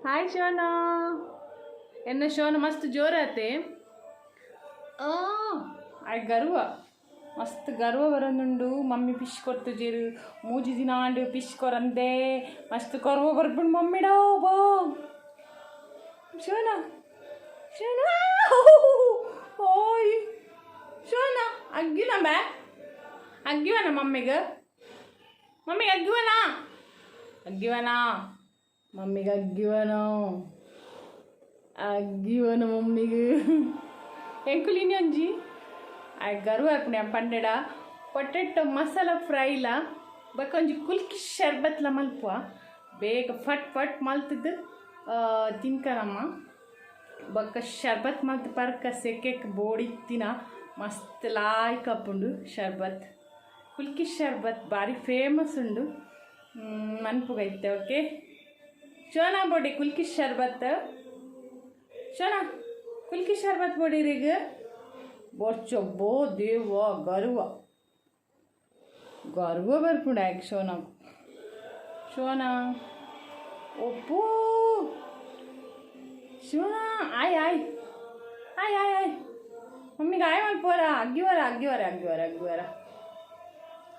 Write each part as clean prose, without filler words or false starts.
हाय शोना एन्न शोना मस्त जोर आते आई गर्व मस्त गर्व बरंदुंडु मम्मी फिश कोर्तु जेरु मूजी दिनांडु फिश कोरंदे मस्त गर्व बरपुंडु मम्मीडा बा शोना शोना ओय शोना अग्गिना बे अग्गिवना मम्मीगे मम्मी अग्गिवना अग्गिवना मम्मीगे अग्गिवना अग्गिवना मम्मीगे ಎಂಕುಲಿನಿ ಒಂಜಿ ಐ ಗರ್ವ ಅರ್ಪಣೆ ಪಂಡೆಡ ಪೊಟೆಟೊ ಮಸಾಲ ಫ್ರೈಲ ಬಕೊಂಜಿ ಕುಲ್ಕಿ ಶರ್ಬತ್ಲ ಮಲ್ಪುವ ಬೇಗ ಫಟ್ ಫಟ್ ಮಲ್ತದ್ದು ತಿನ್ಕನಮ್ಮ ಬೊಕ್ಕ ಶರ್ಬತ್ ಮಲ್ತು ಪರ್ಕ ಸೆಕೆಕ್ ಬೋಡಿತ್ತಿನ ಮಸ್ತ್ ಲಾಯ್ಕ್ ಅಪ್ಪುಂಡು ಶರ್ಬತ್ ಕುಲ್ಕಿ ಶರ್ಬತ್ ಬಾರಿ ಫೇಮಸ್ ಉಂಡು ಮನ್ಪುಗೈತೆ ಓಕೆ ಶೋನಾ ಬೋಡಿ ಕುಲ್ಕಿ ಶರ್ಬತ್ ಶೋನಾ कुल्की शरबत बोड़ी रिग बोर्चो बो देव गर्व गर्व बरपुंड शोना शोना ओपो शोना आय आय आय आय आय मम्मी आय मल्पोरा अग्गिवरा अग्गिवरा अग्गिवरा अग्गिवरा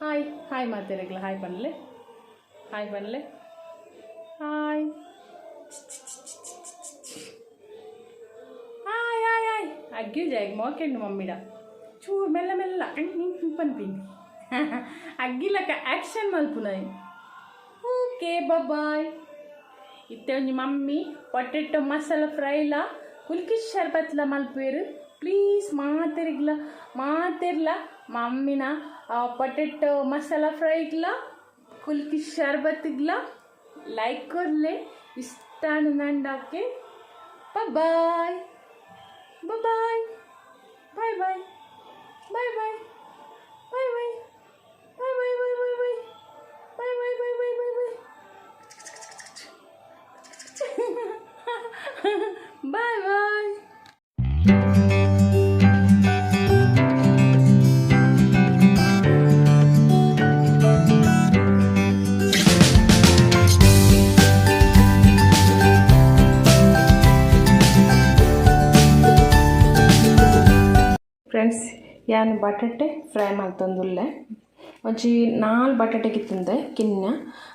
हाय हाय माते रेगला हाय पनले हाय अग्गी जाएगी मोके मम्मीडा चूर मेल्ला मेल्ला पन पिन अग्गी लक एक्शन मल्पुनाई ओके बाय इत्ते उन्नी मम्मी पोटेटो मसाला फ्राई ला कुल्की शरबत ला मल्पेरु प्लीज मातेर्ला मम्मीना पोटेटो मसाला फ्राई ला कुल्की शरबत ला लाइक करले इष्टानु नंडाके bye Bye bye. Bye bye. Bye bye. Bye bye. Bye bye bye bye bye. Bye bye bye bye bye bye. Bye bye. Friends ಯಾನು ಬಟಾಟೆ fry ಮಲ್ತೊಂದುಲ್ಲೆ ಒಂಜಿ 4 ಬಟಾಟೆ ಕಿತ್ತಂದೆ ಕಿನ್ನ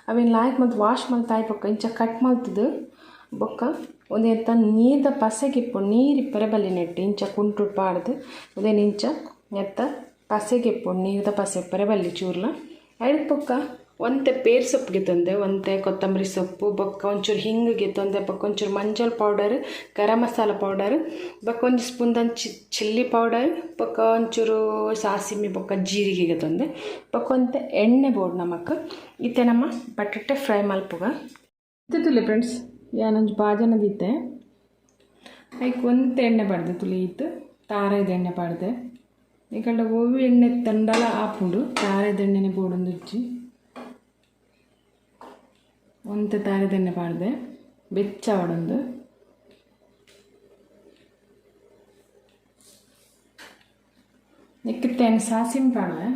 ಅವೇನು ಲಾಯ್ಕ್ ಮತ್ತು wash ಮಲ್ತು ಆಯ್ಪಕ್ಕ ಇಂಚ ಕಟ್ ಮಲ್ತದು ಬೊಕ್ಕ ಒಂದು ಎಂತ ನೀರ್ದ ಪಸೆಗಿಪ್ಪು ನೀರಿಪ್ಪರೆ ಬಲ್ಲಿ ನೆಟ್ಟು ಇಂಚ ಕುಂಟುಡು ಪಾಡ್ದು ಉದೇನು ಇಂಚ ಎತ್ತ ಪಸೆಗಿಪ್ಪು ನೀರ್ದ ಪಸೆಪ್ಪರೆ ಬಲ್ಲಿ ಚೂರ್ಲ ಐದು ಪೊಕ್ಕ ಒಂತೆ ಪೇರ್ ಸೊಪ್ಪಿಗೆ ತಂದೆ ಒಂತೆ ಕೊತ್ತಂಬರಿ ಸೊಪ್ಪು ಬೊಕ್ಕ ಒಂಚೂರು ಹಿಂಗಿಗೆ ತಂದೆ ಬೊಕ್ಕ ಒಂಚೂರು ಮಂಜಲ್ ಪೌಡರ್ ಗರಂ ಮಸಾಲ ಪೌಡರ್ ಬೊಕ್ಕ ಒಂದು ಸ್ಪೂನ್ದಂದು ಚಿಲ್ಲಿ ಪೌಡರ್ ಬೊಕ್ಕ ಒಂಚೂರು ಸಾಸಿಮೆ ಬೊಕ್ಕ ಜೀರಿಗೆಗೆ ತಂದೆ ಬೊಕ್ಕ ಒಂತೆ ಎಣ್ಣೆ ಬೋರ್ಡ್ ನಮಕ್ ಇತ್ತೆ ನಮ್ಮ ಬಟಾಟೆ ಫ್ರೈ ಮಲ್ಪುಗ ತುಲಿ ಫ್ರೆಂಡ್ಸ್ ಯಾನೊಂದು ಬಾಜನದಿತ್ತೆ ಐಕ್ ಒಂತೆ ಎಣ್ಣೆ ಪಡ್ದೆ ತುಲಿ ಇತ್ತು ತಾರದ ಎಣ್ಣೆ ಪಡ್ದೆ ಈ ಕಡೆ ಓವಿ ಎಣ್ಣೆ ತಂಡಲ ಆಪುಂಡು ತಾರದ ಎಣ್ಣೆನೆ ಬೋಡೊಂದು ಇಚ್ಚಿ ಒಂತೆ ತಾರದೆಣ್ಣೆ ಪಾಡ್ದೆ ಬೆಚ್ಚ ಅವಡೊಂದು ನೆಕ್ಕಿತ್ತೇನು ಸಾಸಿಮೆ ಪಾಡ್ದೆ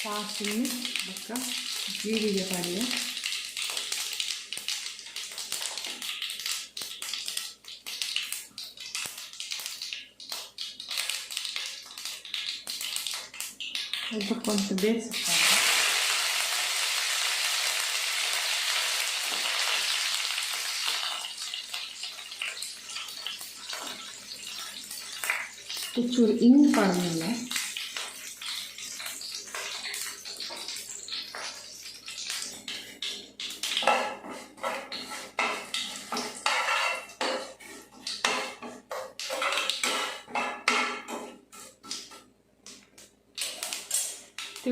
ಸಾಸಿಮೆ ಬೊಕ್ಕ ಜೀರಿಗೆ ಪಾಡಿದೆ ಕೊಂಚ ಬೇಯಿಸ್ತಾರೆ ಚೂರು ಹಿಂಗೆ ಪಾಡ್ಮೇಲೆ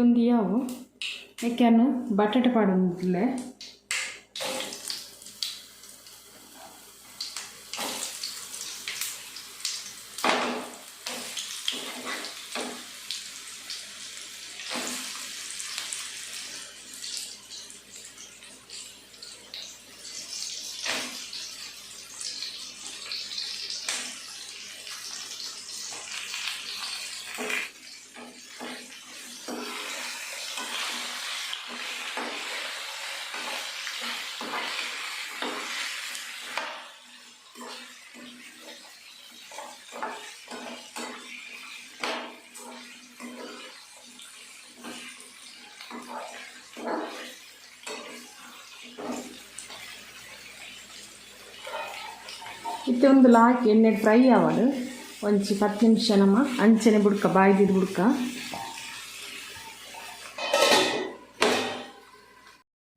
ಉಂದಿಯಾವು ಯಾಕೆನು ಬಟಾಟೆ ಪಾಡೋದಿಲ್ಲ ಇತ್ತೆ ಒಂದು ಲಾಕಿ ಎಣ್ಣೆ ಫ್ರೈ ಆವಡು ಒಂಚಿ 10 ನಿಮಿಷ ನಮ್ಮ ಅಂಚನೆ ಬುಡ್ಕ ಬಾಯ್ದಿದ್ದು ಬುಡ್ಕ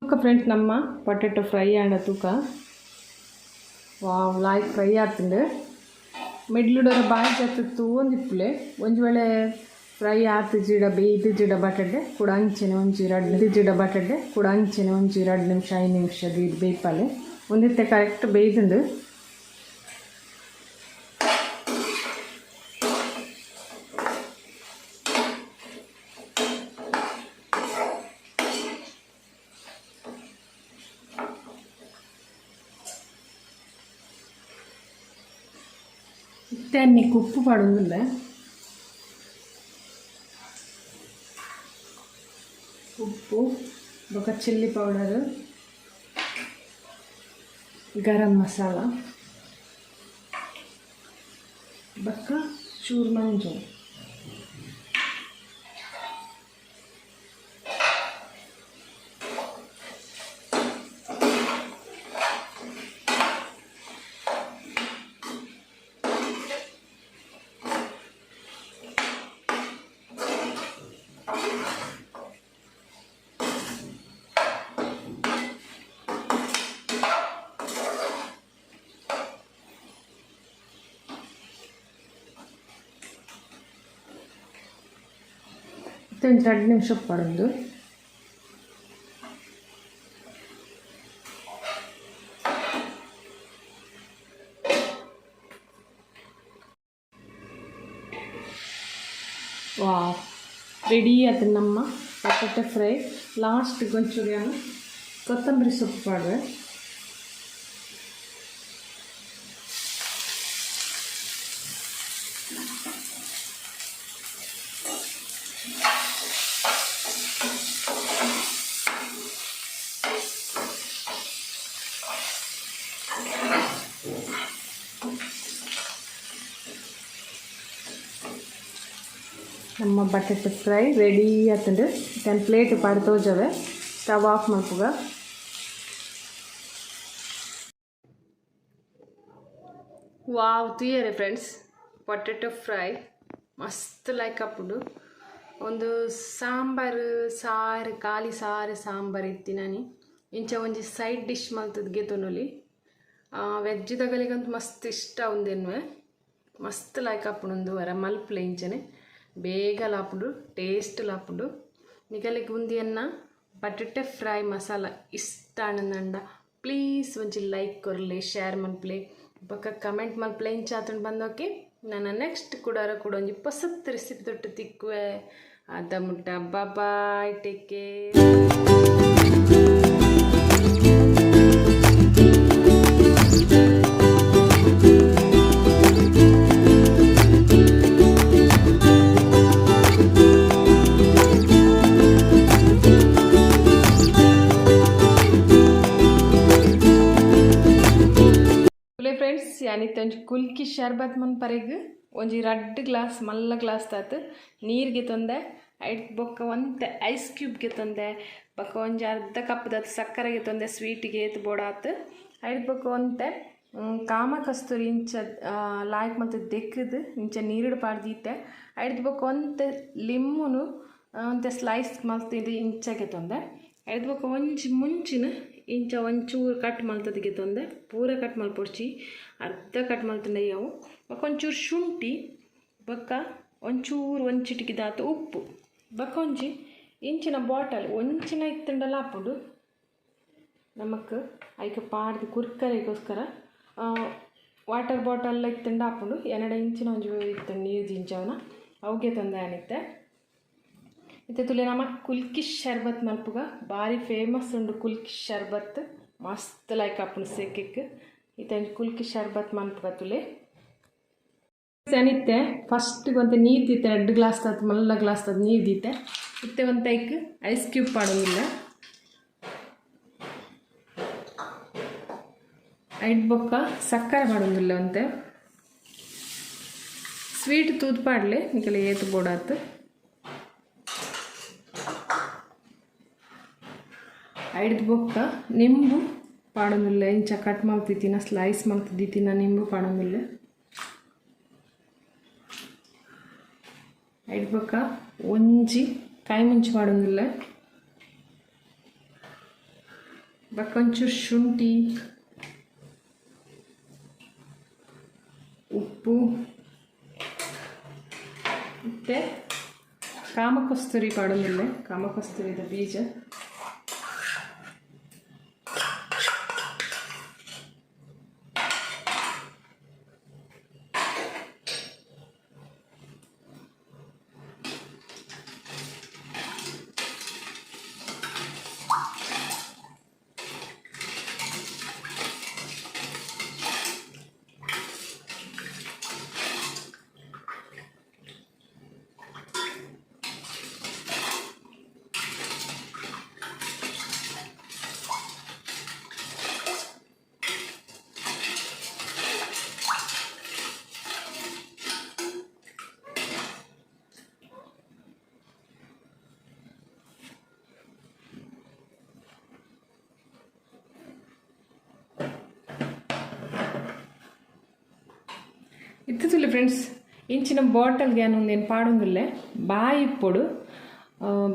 ಫ್ರೆಂಡ್ಸ್ ನಮ್ಮ ಪೊಟೆಟೊ ಫ್ರೈ ಆಂಡ ತೂಕ ವಾವ್ ಲಾಯ್ಕ್ ಫ್ರೈ ಆತುಂಡು ಮಿಡ್ಲುಡರ ಬಾಯಿ ಜತ್ತಿತ್ತು ಒಂದಿಪ್ಪುಲೆ ಒಂಜಿ ವೇಳೆ ಫ್ರೈ ಆತು ಜಿಡ ಬೇಯ್ದು ಜಿಡ ಬಟಾಟೆ ಕೂಡ ಅಂಚನೆ ಒಂಜಿ 2 ಜಿಡ ಬಟಾಟೆ ಕೂಡ ಅಂಚನೆ ಒಂಜಿ 2 ನಿಮಿಷ 5 ನಿಮಿಷ ದೀಡ್ ಬೇಯ್ಪಲೆ ಒಂದಿತ್ತೆ ಕರೆಕ್ಟ್ ಬೇಯ್ದುಂಡು ಅನ್ನಕ್ಕೆ ಉಪ್ಪು ಪಡೋದಿಲ್ಲ ಉಪ್ಪು ಬೊಕ ಚಿಲ್ಲಿ ಪೌಡರ್ ಗರಂ ಮಸಾಲ ಬೊಕ ಚೂರು ಮಂಜು ಒಂದು 2 ನಿಮಿಷ ಪಡೋದು ವಾವ್ ರೆಡಿ ಆಯ್ತು ನಮ್ಮ ಪೊಟೆಟೊ ಫ್ರೈ ಲಾಸ್ಟ್ ಗೊಂಚೂರು ಕೊತ್ತಂಬರಿ ಸೊಪ್ಪು ಪಾಡುವೆ ನಮ್ಮ ಬಟಾಟೆ ಫ್ರೈ ರೆಡಿ ಆತಂಡು ಇದನ್ನು ಪ್ಲೇಟ್ ಪಾಡು ತೋಜವೆ ಸ್ಟವ್ ಆಫ್ ಮಾಡ್ಪುಗ ವಾವ್ ತುಯ್ಯರೆ ಫ್ರೆಂಡ್ಸ್ ಪೊಟೆಟೊ ಫ್ರೈ ಮಸ್ತ್ ಲೈಕ್ ಅಪ್ಪುಡು ಒಂದು ಸಾಂಬಾರು ಸಾರು ಖಾಲಿ ಸಾರು ಸಾಂಬಾರು ಇತ್ತಿ ನಾನು ಇಂಚ ಒಂಜಿ ಸೈಡ್ ಡಿಶ್ ಮಲ್ತದ ಗೆತೊನೊಲಿ ವೆಜ್ ದಗಲಿಗಂತೂ ಮಸ್ತ್ ಇಷ್ಟ ಒಂದೇನುವೆ ಮಸ್ತ್ ಲೈಕ್ ಅಪ್ಪುಡು ವರ ಮಲ್ಪಲೆ ಇಂಚನೆ ಬೇಗ ಲಾಪುಡು ಟೇಸ್ಟ್ ಲಾಪುಡು ನಿಗಲಿಗೆ ಉಂದಿಯನ್ನ ಬಟಾಟೆ ಫ್ರೈ ಮಸಾಲ ಇಷ್ಟ ಆನಂದ ಪ್ಲೀಸ್ ಒಂಜಿ ಲೈಕ್ ಕೊರ್ಲೆ ಶೇರ್ ಮಲ್ಪ್ಲೆ ಬೊಕ್ಕ ಕಮೆಂಟ್ ಮಲ್ಪ್ಲೆ ಇಂಚಾತಂಡು ಬಂದೋಕೆ ನಾನು ನೆಕ್ಸ್ಟ್ ಕೂಡ ಒಂಜಿ ಹೊಸತ್ ರೆಸಿಪಿ ತೊಟ್ಟು ತಿಕ್ಕುವೆ ಅದ ಮುಟ್ಟ ಬಾಯ್ ಟೇಕ್ ಕೇರ್. ಫ್ರೆಂಡ್ಸ್ ಯಾನಿತ್ತು ಒಂಜಿ ಕುಲ್ಕಿ ಶರ್ಬತ್ ಮನ್ಪರೆಗ್ ಒಂಜಿ 2 ಗ್ಲಾಸ್ ಮಲ್ಲ ಗ್ಲಾಸ್ ತಾತು ನೀರಿಗೆ ತೊಂದೆ ಐಟ್ ಬೊಕ್ಕ ಒಂತೆ ಐಸ್ ಕ್ಯೂಬ್ಗೆ ತೊಂದೆ ಬೊಕ್ಕ ಒಂಜಿ ಅರ್ಧ ಕಪ್ ದಾತು ಸಕ್ಕರೆಗೆ ತೊಂದೆ ಸ್ವೀಟಿಗೆ ಏತು ಬೋಡಾತು ಐಟ್ ಬೊಕ್ಕ ಒಂತೆ ಕಾಮ ಕಸ್ತೂರಿ ಇಂಚ ಲಾಯ್ಕ್ ಮತ್ತು ದೆಕ್ಕದು ಇಂಚ ನೀರುಡು ಪಾಡ್ದಿತ್ತೆ ಐಟ್ ಬೊಕ್ಕ ಒಂತೆ ಲಿಮ್ಮುನು ಒಂತೆ ಸ್ಲೈಸ್ ಮಲ್ತಿದ್ದು ಇಂಚಗೆ ತೊಂದೆ ಐಟ್ ಬೊಕ್ಕ ಒಂಜಿ ಮುಂಚಿನ ಇಂಚ ಒಂಚೂರು ಕಟ್ ಮಲ್ತದಿಗೆ ತೊಂದೆ ಪೂರ ಕಟ್ ಮಲ್ಪೊಡ್ಚಿ ಅರ್ಧ ಕಟ್ ಮಲ್ತಂಡೆ ಅವು ಬೊಕ್ಕ ಒಂಚೂರು ಶುಂಠಿ ಬೊಕ್ಕ ಒಂಚೂರು ಒಂಚಿಟಿಕಿದಾತು ಉಪ್ಪು ಬೊಕ್ಕ ಒಂಜಿ ಇಂಚಿನ ಬಾಟಲ್ ಒಂಚಿನ ಇತ್ತಂಡಲ್ಲ ಹಾಪುಂಡು ನಮಕ್ ಐಕೆ ಪಾಡ್ದು ಕುರ್ಕರೆಗೋಸ್ಕರ ವಾಟರ್ ಬಾಟಲ್ ಇತ್ತಂಡ ಹಾಪುಂಡು 2 ಇಂಚಿನ ಒಂಜಿ ಇತ್ತು ನೀರು ಜಿಂಚವನ ಅವಗೆ ತೊಂದೆ ಅನಿತ್ತೆ ಇತ್ತೆ ತುಲೆ ನಮ್ಮ ಕುಲ್ಕಿ ಶರ್ಬತ್ ಮಲ್ಪುಗ ಭಾರಿ ಫೇಮಸ್ ಉಂಡು ಕುಲ್ಕಿ ಶರ್ಬತ್ ಮಸ್ತ್ ಲೈಕ್ ಅಪ್ಪುಂಡು ಸೆಕೆಕ್ ಇತ್ತೆ ಕುಲ್ಕಿ ಶರ್ಬತ್ ಮಲ್ಪುಗ ತುಲೆ ಅನಿತ್ತೆ ಫಸ್ಟ್ ಒಂತೆ ನೀರು ದೀತೆ 2 ಗ್ಲಾಸ್ ತತ್ ಮಲ್ಲ ಗ್ಲಾಸ್ ತತ್ ನೀರು ದೀತೆ ಇತ್ತೆ ಒಂದು ಐಕ್ ಐಸ್ ಕ್ಯೂಬ್ ಪಾಡೋದಿಲ್ಲ ಐಟ್ ಬೊಕ್ಕ ಸಕ್ಕರೆ ಪಾಡೋದಿಲ್ಲ ಒಂತೆ ಸ್ವೀಟ್ ತೂದು ಪಾಡಲೆ ನಿಕಲೆ ಏತು ಬೋಡಾತು ಐಡ್ ಬೊಕ್ಕ ನಿಂಬು ಪಾಡೋದಿಲ್ಲ ಇಂಚ ಕಟ್ ಮಾಡ್ತಿದ್ದೀನ ಸ್ಲೈಸ್ ಮಾಡ್ತಿದ್ದೀನ ನಿಂಬು ಪಾಡೋದಿಲ್ಲ ಇಡ್ಬೇಕ ಒಂಜಿ ಕಾಯಿ ಮುಂಚಿ ಪಾಡೋದಿಲ್ಲ ಬಕ್ಕೊಂಚೂರು ಶುಂಠಿ ಉಪ್ಪು ಮತ್ತು ಕಾಮಕಸ್ತೂರಿ ಪಾಡೋದಿಲ್ಲ ಕಾಮಕಸ್ತೂರಿದ ಬೀಜ ಇತ್ತಿಲ್ಲ ಫ್ರೆಂಡ್ಸ್ ಇಂಚಿನ ಬಾಟಲ್ಗೆ ಏನೊಂದೇನು ಪಾಡೊಂದಿಲ್ಲ ಬಾಯಿ ಇಪ್ಪೊಡು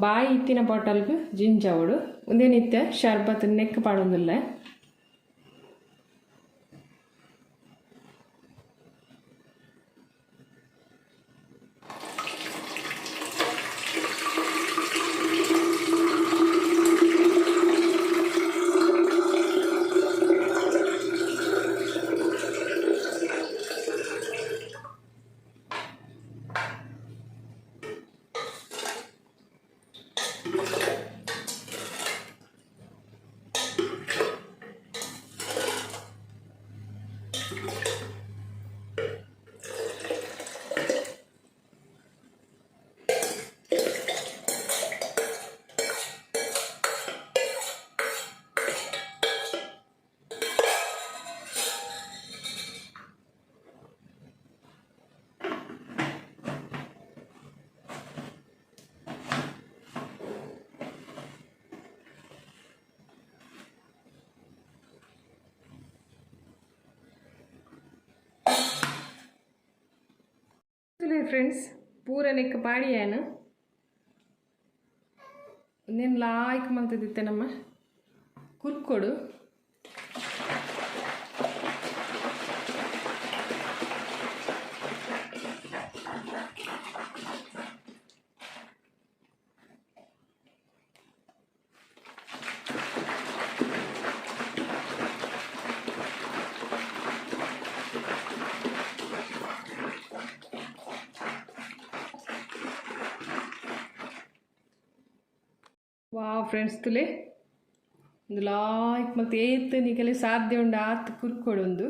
ಬಾಯಿ ಇತ್ತಿನ ಬಾಟಲ್ಗೆ ಜಿಂಜಾವಡು ಒಂದೇನಿತ್ತ ಶರ್ಬತ್ ನೆಕ್ ಪಾಡೊಂದಿಲ್ಲ ಫ್ರೆಂಡ್ಸ್ ಪೂರ ನೆಕ್ ಪಾಡಿ ಏನು ಇನ್ನೇನು ಲಾಯ್ಕ್ ಮಾಡ್ತಿದ್ದಿತ್ತೆ ನಮ್ಮ ಕುರ್ಕೊಡು ವಾವ್ ಫ್ರೆಂಡ್ಸ್ ತುಲೆ ಒಂದು ಲಾಯ್ಕ್ ಮತ್ತು ಏತ್ ನಿಗಲೆ ಸಾಧ್ಯ ಉಂಡು ಆತ್ ಕುರ್ಕೊಡು ಒಂದು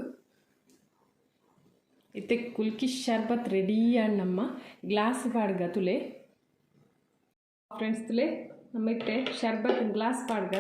ಇತ್ತೆ ಕುಲ್ಕಿ ಶರ್ಬತ್ ರೆಡಿ ನಮ್ಮ ಗ್ಲಾಸ್ ಪಾಡ್ಗ ತುಲೆ ಫ್ರೆಂಡ್ಸ್ ತುಲೆ ನಮ್ಮ ಇಟ್ಟೆ ಶರ್ಬತ್ ಗ್ಲಾಸ್ ಪಾಡ್ಗ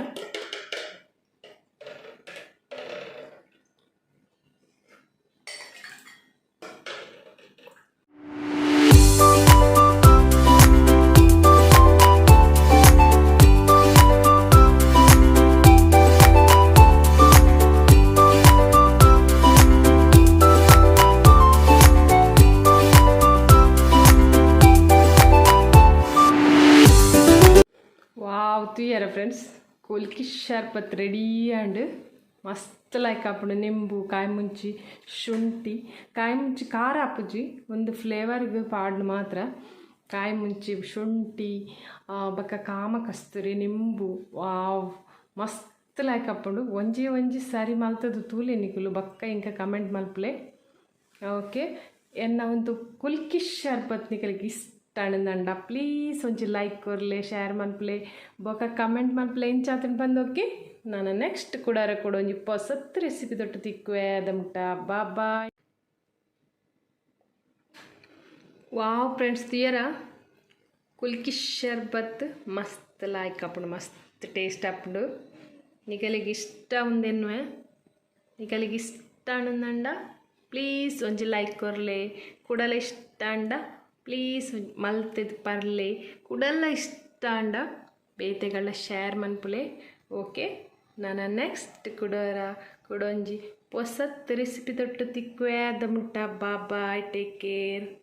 ತುಯ್ಯಾರ ಫ್ರೆಂಡ್ಸ್ ಕುಲ್ಕಿ ಶರ್ಬತ್ ರೆಡಿ ಆ್ಯಂಡ್ ಮಸ್ತ್ ಲೈಕ್ ಹಾಪುಂಡು ನಿಂಬು ಕಾಯಿ ಮುಂಚಿ ಶುಂಠಿ ಕಾಯಿ ಮುಂಚಿ ಖಾರ ಹಾಪುಜಿ ಒಂದು ಫ್ಲೇವರ್ಗೆ ಪಾಡ್ನು ಮಾತ್ರ ಕಾಯಿ ಮುಂಚಿ ಶುಂಠಿ ಬಕ್ಕ ಕಾಮ ಕಸ್ತೂರಿ ನಿಂಬು ವಾವ್ ಮಸ್ತ್ ಲೈಕ್ ಹಾಪುಂಡು ಒಂಜಿ ಸಾರಿ ಮಲ್ತದು ತೂಲೆ ನಿಕುಲು ಬಕ್ಕ ಇಂಕ ಕಮೆಂಟ್ ಮಲ್ಪಲೆ ಓಕೆ ಎನ್ನ ಒಂದು ಕುಲ್ಕಿ ಶರ್ಬತ್ ನಿಕಲಿಗೆ ಇಷ್ಟ ದಂಡ ಪ್ಲೀಸ್ ಒಂಚಿ ಲೈಕ್ ಕೊರ್ಲೆ ಶೇರ್ ಮನ್ಪ್ಲೆ ಬೊಕ ಕಮೆಂಟ್ ಮನ್ಪ್ಲೆ ಇಂಚಾತನ್ ಬಂದೋಕೆ ನಾನು ನೆಕ್ಸ್ಟ್ ಕೂಡಾರ ಕೂಡ ಒಂಜಿ ಹೊಸತ್ ರೆಸಿಪಿ ತೊಟ್ಟು ತಿಕ್ಕುವೆ ಅದಮುಟ ಬಾಯ್ ವಾವ್ ಫ್ರೆಂಡ್ಸ್ ತಿಯರ ಕುಲ್ಕಿ ಶರ್ಬತ್ ಮಸ್ತ್ ಲೈಕ್ ಹಾಪುಂಡು ಮಸ್ತ್ ಟೇಸ್ಟ್ ಹಾಪುಂಡು ನಿಕಲಿಗೆ ಇಷ್ಟ ಉಂದೆನ್ನುವೆ ನಿಕಲಿಗೆ ಇಷ್ಟ ಅಣ್ಣಂಡ ಪ್ಲೀಸ್ ಒಂಜಿ ಲೈಕ್ ಕೊರ್ಲೆ ಕೂಡಲ ಇಷ್ಟ ಅಂಡ ಪ್ಲೀಸ್ ಮಲ್ತೆದು ಪರ್ಲೆ ಕುಡಲ್ಲ ಇಷ್ಟ ಅಂಡ ಬೇತೆಗಳ ಶೇರ್ ಮನ್ಪುಲೆ ಓಕೆ ನಾನು ನೆಕ್ಸ್ಟ್ ಕೊಡೊಂಜಿ ಹೊಸತ್ ರೆಸಿಪಿ ತೊಟ್ಟು ತಿಕ್ಕುವೆ ಅದ ಮುಟ್ಟ ಬಾಯ್ ಟೇಕ್ ಕೇರ್.